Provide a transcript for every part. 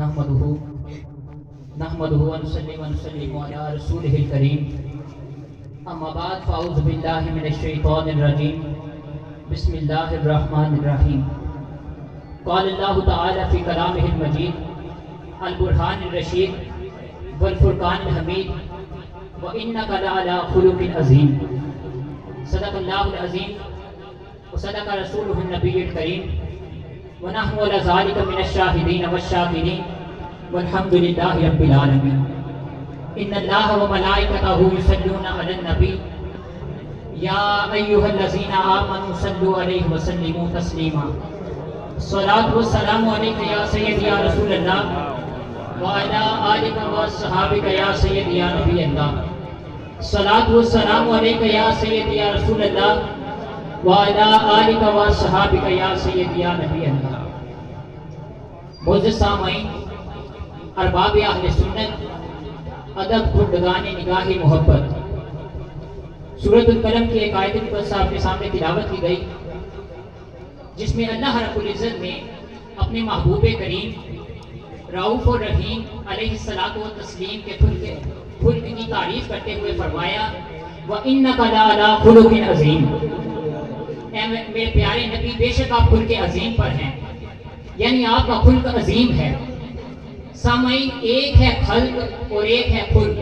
نحمده ونصلي ونسلم على رسوله الكريم اما بعد فاعوذ بالله من الشيطان الرجيم بسم الله الرحمن الرحيم قال الله تعالى في كلامه المجيد البرهان الرشيد والفرقان الحميد وإنك لعلى خلق عظيم صدق الله العظيم وصدق رسوله النبي الكريم ونحن على ذلك من الشاهدين والشاكرين والحمد لله رب العالمين ان الله وملائكته يصلون على النبي يا ايها الذين امنوا صلوا عليه وسلموا تسليما الصلاة والسلام عليك يا سيدي يا رسول الله وعلى آلك وصحابك يا سيدي يا نبي الله الصلاة والسلام عليك يا سيدي يا رسول الله وعلى آلك وصحابك يا سيدي يا نبي الله. معزز سامعین، ارباب اہل سنت، ادب خردگان نگاہ محبت، سورۃ القلم کی ایک آیت مقدسہ آپ کے سامنے تلاوت کی گئی جس میں اللہ رب العزت نے اپنے محبوب کریم رؤوف و رحیم علیہ الصلوۃ والتسلیم کے خلق کی تعریف کرتے ہوئے فرمایا وَإِنَّكَ لَعَلَىٰ خُلُقٍ عَظِيمٍ، اے میرے پیارے نبی بے شک آپ خلق عظیم پر ہیں، یعنی آپ کا خلق عظیم ہے. سامعین، ایک ہے خلق اور ایک ہے خلق.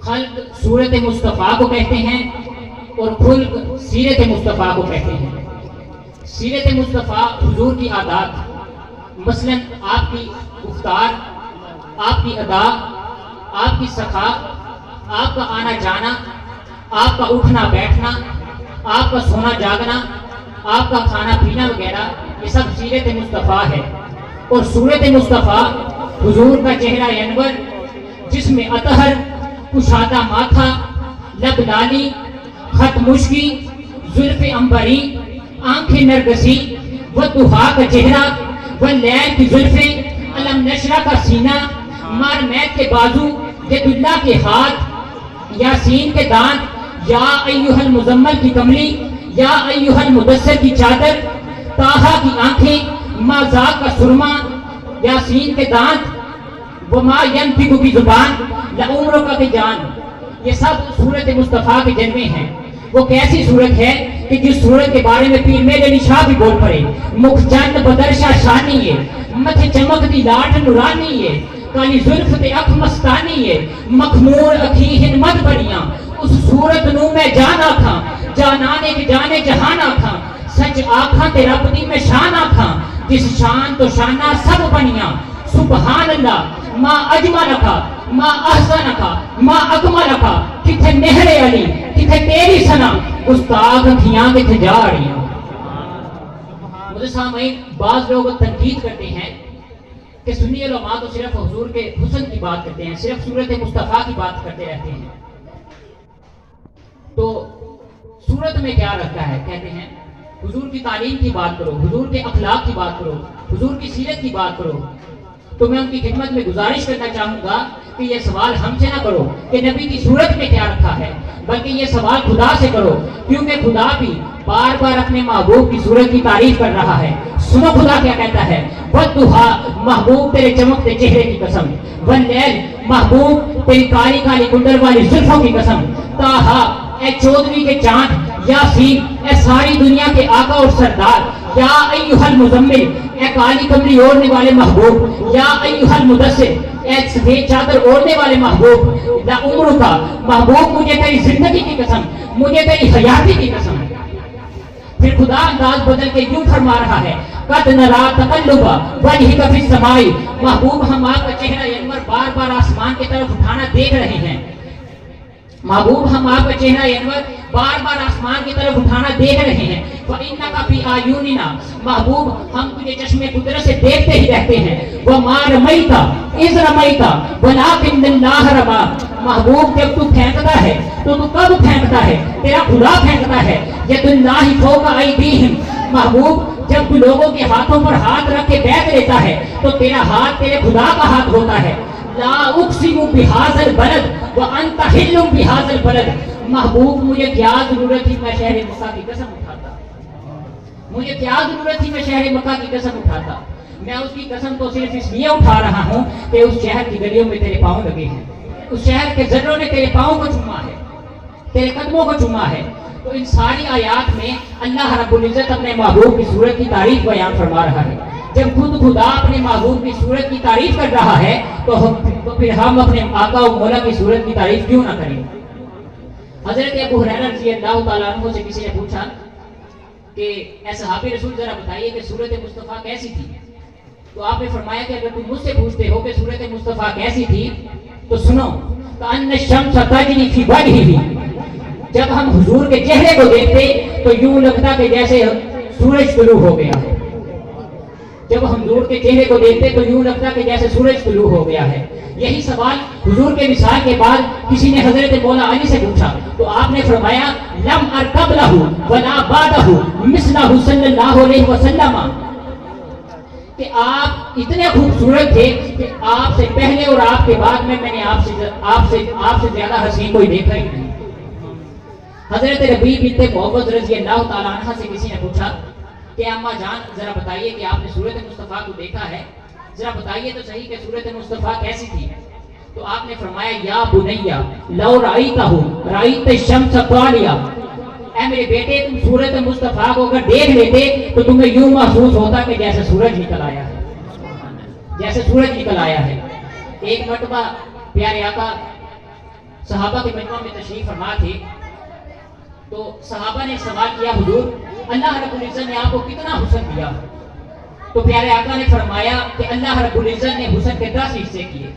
خلق صورت مصطفیٰ کو کہتے ہیں اور خلق سیرت مصطفیٰ کو کہتے ہیں. سیرت مصطفیٰ حضور کی عادات، مثلا آپ کی گفتار، آپ کی ادا، آپ کی سخا، آپ کا آنا جانا، آپ کا اٹھنا بیٹھنا، آپ کا سونا جاگنا، آپ کا کھانا پینا وغیرہ، یہ سب سیرت مصطفیٰ ہے. اور صورت مصطفیٰ حضور کا چہرہ انور جس میں اطہر، کشادہ ماتھا، لب لالی، خط مشکی، زلف عنبری، آنکھیں نرگسی، والضحیٰ کا چہرہ، واللیل کی زلفیں، علم نشرہ کا سینہ، مارمیت کے بازو، ید اللہ کے ہاتھ، یاسین کے دانت، یا ایھا المزمل کی کملی، یا ایھا المدثر کی چادر، طٰہٰ کی آنکھیں، ما ذاق کا سرما، یاسین کے دانت، وما ینطق کی زبان، لعمرک کی جان. یہ سب صورت مصطفیٰ کے جلوے ہیں. وہ کیسی صورت ہے کہ جس صورت کے بارے میں پیر میرے علی شاہ بھی بول پڑے مکھ چند بدرشا شانی ہے، متھے چمک دی لاٹ نورانی ہے، کالی زلف تے اکھ مستانی ہے، مخمور اکھی ہنمت بڑیاں، اس صورت نو میں جان آکھاں، جانانے کے جانے جہان آکھاں، سچ آکھاں تے رب دی میں شان آکھاں، جس شان تو شانہ سب بنیاں. سبحان اللہ ما اجملکا ما احسنکا ما اکملکا، کتھے مہر علی کتھے تیری سنا، گستاخ کھیاں کتھے جا رہیاں. مجھے سامعین، بعض لوگ تنقید کرتے ہیں کہ سنی علماء تو صرف حضور کے حسن کی بات کرتے ہیں، صرف صورت مصطفیٰ کی بات کرتے رہتے ہیں. تو صورت میں کیا رکھا ہے؟ کہتے ہیں حضور کی تعلیم کی بات کرو، حضور کے اخلاق کی بات کرو، حضور کی سیرت کی بات کرو. تو میں ان کی خدمت میں گزارش کرنا چاہوں گا کہ یہ سوال ہم سے نہ کرو کہ نبی کی صورت میں کیا رکھا ہے، بلکہ یہ سوال خدا سے کرو، کیونکہ خدا بھی بار بار اپنے محبوب کی صورت کی تعریف کر رہا ہے. سنو خدا کیا کہتا ہے، والضحیٰ محبوب تیرے چمکتے چہرے کی قسم، واللیل محبوب تیری کالی کالی کنڈل والی زلفوں کی قسم، طٰہٰ اے چودھری کے چاند، یاسین اے ساری دنیا کے آقا اور سردار، یا ایھا المزمل اے کالی کملی اوڑھنے والے محبوب، یا ایھا المدثر اے سفید چادر اوڑھنے والے محبوب، لعمرک محبوب مجھے تیری زندگی کی قسم، مجھے تیری حیاتی کی قسم. پھر خدا انداز بدل کے یوں فرما رہا ہے قد نرا تقلب وجہک فی السماء، محبوب ہم آپ کا چہرہ انور بار بار آسمان کی طرف اٹھانا دیکھ رہے ہیں. محبوب ہم آپ کا چہرہ انور بار بار آسمان کی طرف اٹھانا دیکھ رہے ہیں. فَإِنَّكَ فِي أَعْيُنِنَا، محبوب ہم تجھے چشم قدرت سے دیکھتے ہی رہتے ہیں. وَمَا رَمَيْتَ إِذْ رَمَيْتَ وَلَٰكِنَّ اللَّهَ رَمَىٰ، محبوب جب تو پھینکتا ہے تو کب پھینکتا ہے؟ تیرا خدا پھینکتا ہے. يَدُ اللَّهِ فَوْقَ أَيْدِيهِمْ، محبوب جب تو لوگوں کے ہاتھوں پر ہاتھ رکھ کے بیٹھ لیتا ہے تو تیرا ہاتھ تیرے خدا کا ہاتھ ہوتا ہے. لا اقسم بهذا البلد وانت حل بهذا البلد، محبوب مجھے کیا ضرورت تھی میں شہر مکہ کی قسم اٹھاتا، مجھے کیا ضرورت تھی میں شہر مکہ کی قسم اٹھاتا. میں اس کی قسم تو صرف اس لیے اٹھا رہا ہوں کہ اس شہر کی گلیوں میں تیرے پاؤں لگے ہیں، اس شہر کے ذروں نے تیرے پاؤں کو چوما ہے، تیرے قدموں کو چوما ہے۔ تو ان ساری آیات میں اللہ رب العزت اپنے محبوب کی صورت کی تعریف بیان فرما رہا ہے۔ جب خود خدا اپنے محبوب کی صورت کی تعریف کر رہا ہے تو پھر ہم اپنے آقا و مولا کی صورت کی تعریف کیوں نہ کریں؟ حضرت ابو ہریرہ رضی اللہ تعالیٰ عنہ سے کسی نے پوچھا کہ اے صحابی رسول ذرا بتائیے کہ صورت مصطفیٰ کیسی تھی؟ تو آپ نے فرمایا کہ اگر تم مجھ سے پوچھتے ہو کہ صورت مصطفیٰ کیسی تھی تو سنو، کأن الشمس تجری فی وجہہ، جب ہم حضور کے چہرے کو دیکھتے تو یوں لگتا کہ جیسے سورج طلوع ہو گیا ہے، جب ہم حضور کے چہرے کو دیکھتے تو یوں لگتا کہ جیسے سورج طلوع ہو گیا ہے۔ یہی سوال حضور کے وصال کے بعد کسی نے حضرت مولا علی سے پوچھا تو آپ نے فرمایا لم ارکب لہ ولا بعدہ مثلہ صلی اللہ علیہ وسلم، کہ آپ اتنے خوبصورت تھے کہ آپ سے پہلے اور آپ کے بعد میں نے آپ سے زیادہ حسین کوئی دیکھا ہی نہیں۔ حضرت ربیع بنت معوذ رضی اللہ تعالیٰ عنہ سے کسی نے پوچھا کہ اما جان ذرا بتائیے کہ آپ نے صورت مصطفیٰ کو دیکھا ہے، ذرا بتائیے تو صحیح کہ صورت مصطفیٰ کیسی تھی؟ تو آپ نے فرمایا یا بنیا لو رأیتہ رأیت الشمس طالیہ، اے میرے بیٹے تم صورت مصطفیٰ کو اگر دیکھ لیتے تو تمہیں یوں محسوس ہوتا کہ جیسے سورج نکل آیا ہے، جیسے سورج نکل آیا ہے۔ ایک مرتبہ پیارے آقا صحابہ کے مجمع میں تشریف فرما تھے تو صحابہ نے سوال کیا حضور اللہ رب العزت نے آپ کو کتنا حسن دیا؟ تو پیارے آقا نے فرمایا کہ اللہ رب العزت نے حسن کے 10 حصے کیے،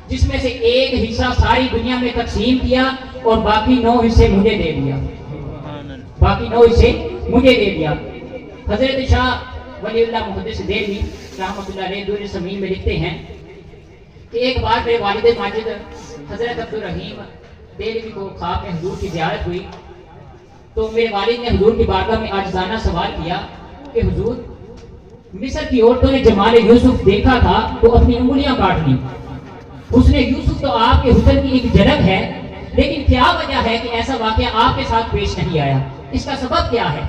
جس میں سے ایک حصہ ساری دنیا میں تقسیم کیا اور باقی 9 حصے مجھے دے دیا، باقی 9 حصے مجھے دے دیا۔ حضرت شاہ ولی اللہ محدث دہلوی رحمۃ اللہ علیہ دور سمین میں لکھتے ہیں کہ ایک بار میرے والد ماجد حضرت عبدالرحیم دہلوی کو خواب میں حضور کی زیارت ہوئی تو میرے والد نے حضور کی بارگاہ میں عاجزانہ سوال کیا کہ حضور مصر کی عورتوں نے جمال یوسف دیکھا تھا تو اپنی انگلیاں کاٹ لی، حسن یوسف تو آپ کے حسن کی ایک جھلک ہے، لیکن کیا وجہ ہے کہ ایسا واقعہ آپ کے ساتھ پیش نہیں آیا، اس کا سبب کیا ہے؟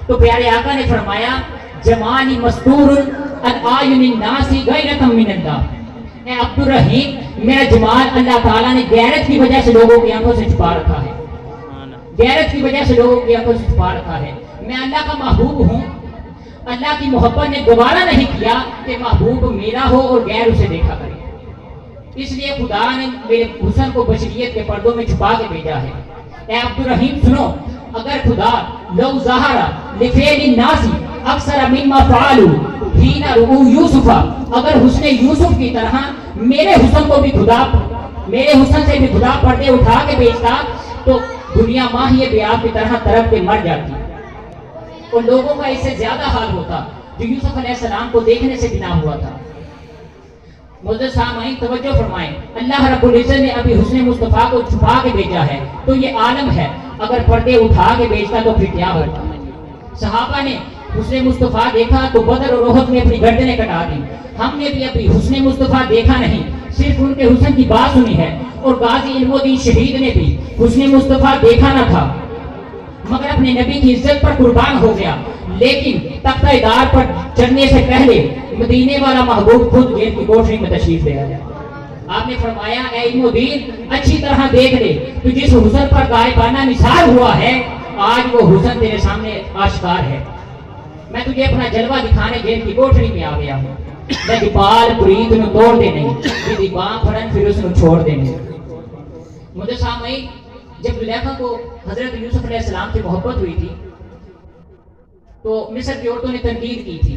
تو پیارے آقا نے فرمایا جمالی مستور عن اعین الناس غیرۃ من اللہ، اے عبدالرحیم میرا جمال اللہ تعالیٰ نے غیرت کی وجہ سے لوگوں کی آنکھوں سے چھپا رکھا ہے، غیرت کی وجہ سے لوگوں کی آنکھوں سے چھپا رکھا ہے۔ میں اللہ کا محبوب ہوں، اللہ کی محبت نے گوارا نہیں کیا کہ محبوب میرا ہو اور غیر اسے دیکھا کرے، اس لیے خدا نے میرے حسن کو بشریت کے پردوں میں چھپا کے بھیجا ہے۔ اے عبدالرحیم سنو، اگر خدا لو ظہر لفعل الناس اکثر مما فعلوا حین رؤوا یوسف، اگر حسن یوسف کی طرح میرے حسن کو بھی خدا، میرے حسن سے بھی خدا پردے اٹھا کے بھیجتا تو دنیا ماہی بیاب کی طرح تڑپ کے مر جاتی اور لوگوں کا اس سے زیادہ حال ہوتا جو یوسف علیہ السلام کو دیکھنے سے بنا ہوا تھا۔ معزز سامعین توجہ فرمائیں، اللہ رب العزت نے ابھی حسن مصطفیٰ کو چھپا کے بھیجا ہے تو یہ عالم ہے، اگر پردے اٹھا کے بھیجتا تو پھر کیا ہوتا؟ صحابہ نے حسن مصطفیٰ دیکھا تو بدر اور احد میں اپنی گردنیں کٹا دی، ہم نے بھی ابھی حسن مصطفیٰ دیکھا نہیں، صرف ان کے حسن کی بات سنی ہے، اور غازی علم الدین شہید نے بھی حسن مصطفیٰ دیکھا نہ تھا مگر اپنے نبی کی عزت پر قربان ہو گیا، لیکن تختہ دار پر چڑھنے سے پہلے مدینے والا محبوب خود جیل کی کوٹری میں تشریف لے آیا۔ آپ نے فرمایا اے علم الدین اچھی طرح دیکھ لے تو جس حسن پر غائبانہ نثار ہوا ہے آج وہ حسن تیرے سامنے آشکار ہے، میں تجھے اپنا جلوہ دکھانے جیل کی کوٹری میں آ گیا ہوں، میں دیپال پرید نو توڑ دے نہیں دیباں پھڑن پھر اس نو چھوڑ دے نہیں۔ مجھے سامعین جب زلیخا کو حضرت یوسف علیہ السلام سے محبت ہوئی تھی تو مصر کی عورتوں نے تنقید کی تھی،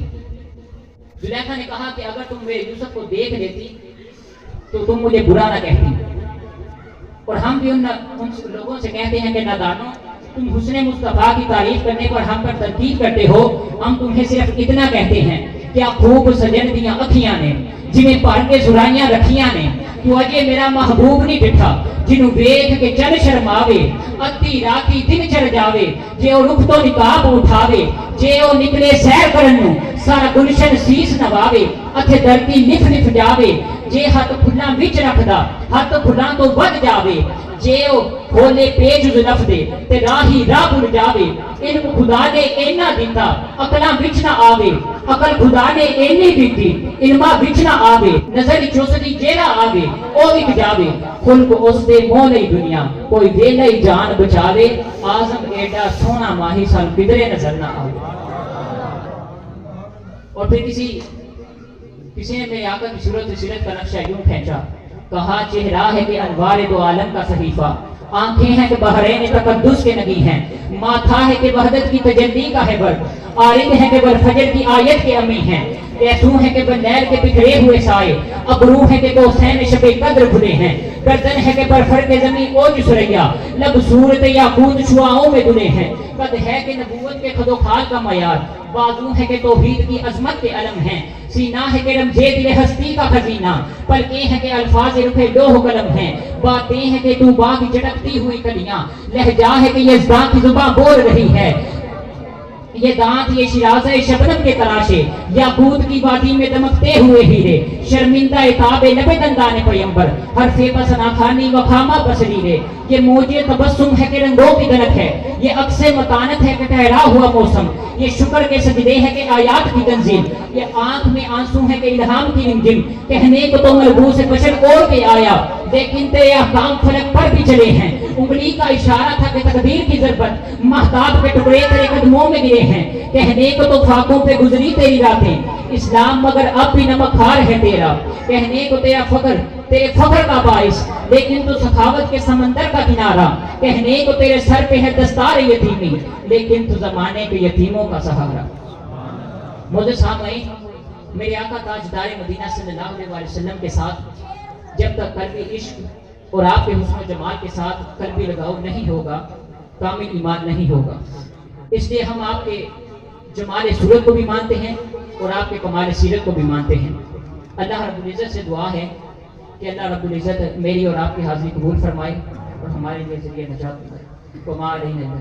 زلیخا نے کہا کہ اگر تم میرے یوسف کو دیکھ لیتی تو تم مجھے برا نہ کہتی، اور ہم بھی ان لوگوں سے کہتے ہیں کہ نادانوں تم حسن مصطفیٰ کی تعریف کرنے پر ہم پر تنقید کرتے ہو، ہم تمہیں صرف اتنا کہتے ہیں کیا خوب سجن دیاں اکھیاں نے جنہیں پڑھ کے زرائیاں رکھیاں نے، تو اجے میرا محبوب نہیں ڈٹھا جنوں ویکھ کے چل شرماوے، ادھی راتی دن چڑھ جاوے، جے او رخ تو نقاب اٹھاوے، جے او نکلے سیر کرن نوں سارا گلشن سیس نواوے، اتھے دھرتی لف لف جاوے، جے ہاتھ پھلاں وچ رکھدا ہاتھ پھلاں تو ود جاوے، جیو کھولے پیج لف دے تے راہی راہ بھول جاوے علم خدا نے اینا دیتا عقلاں وچ نہ آوے عقل خدا نے اینی دیتی علماں وچ نہ آوے نظر چوسدی جیڑا آوے او وچ جاوے خلق اس دے مولے دنیا کوئی ویلے جان بچاوے اعظم ایڈا سونا ماہی سال کدرے نظر نہ آوے۔ اور پھر کسی نے میرے آقا کی صورت سیرت کا نقشہ یوں کھینچا، کہا چہرہ ہے کہ انوار دو عالم کا صحیفہ، آنکھیں ہیں کہ بحرین تقدس کے نگی ہیں، ماتھا ہے کہ وحدت کی تجلی کا ہے بر، آرد ہے کہ بر فجر کی آیت کے امی ہیں، ایسوں ہے کہ بر نیل کے بکھرے ہوئے سائے، ابرو ہے کہ کوسین شب قدر کھلے ہیں، گردن ہے کہ بر فرق زمین اوج سریا، لب صورت یاقوت شعاؤں میں دلے ہیں، قد ہے کہ نبوت کے خد و خال کا معیار، بازو ہے کہ توحید کی عظمت کے علم ہیں، سینہ ہے کہ رمزے دل ہستی کا خزینہ، پلکیں ہیں کہ الفاظ رکھے لوح قلم ہیں، باتیں ہیں کہ تو باغ چٹکتی ہوئی کلیاں، لہجہ ہے کہ یزداں کی زباں بول رہی ہے، یہ دانت یہ شرازہ شبنم کے تراشے، یاقوت کی وادی میں دمکتے ہوئے ہیرے، شرمندہ اتاب لب دندان پیمبر، حرف پسنا خانی وخامہ بسریرے، یہ موجے تبسم ہے کہ رنگوں کی دنک ہے، یہ عکس متانت ہے کہ ٹھہرا ہوا موسم، یہ شکر کے سجدے ہے کہ آیات کی تنزیل، یہ آنکھ میں آنسو ہے کہ الہام کی رمجم، کہنے کو تو ملبوس بشر اوڑ کے آیا، لیکن تیرے احکام فلک پر بھی چلے ہیں، انگلی کا اشارہ تھا کہ تقدیر کی ضربت، مہتاب کے ٹکڑے تیرے قدموں میں گرے ہیں، کہنے کو تو خاکوں پہ گزری تیری راتیں، اسلام مگر اب بھی نمک خار ہے تیرا، کہنے کو تیرا فخر تیرے فخر کا باعث، لیکن تو سخاوت کے سمندر کا کنارہ، کہنے کو تیرے سر پہ ہے دستار یتیمی، لیکن تو زمانے کے یتیموں کا سہارا۔ موجود سامعین، میرے آقا تاجدار مدینہ صلی اللہ علیہ وسلم کے ساتھ جب تک قلبی عشق اور آپ کے حسن و جمال کے ساتھ قلبی لگاؤ نہیں ہوگا، کامل ایمان نہیں ہوگا۔ اس لیے ہم آپ کے جمال صورت کو بھی مانتے ہیں اور آپ کے کمال سیرت کو بھی مانتے ہیں۔ اللہ رب العزت سے دعا ہے کہ اللہ رب العزت میری اور آپ کی حاضری قبول فرمائے اور ہمارے لیے ذریعہ نجات بنائے۔ وما علینا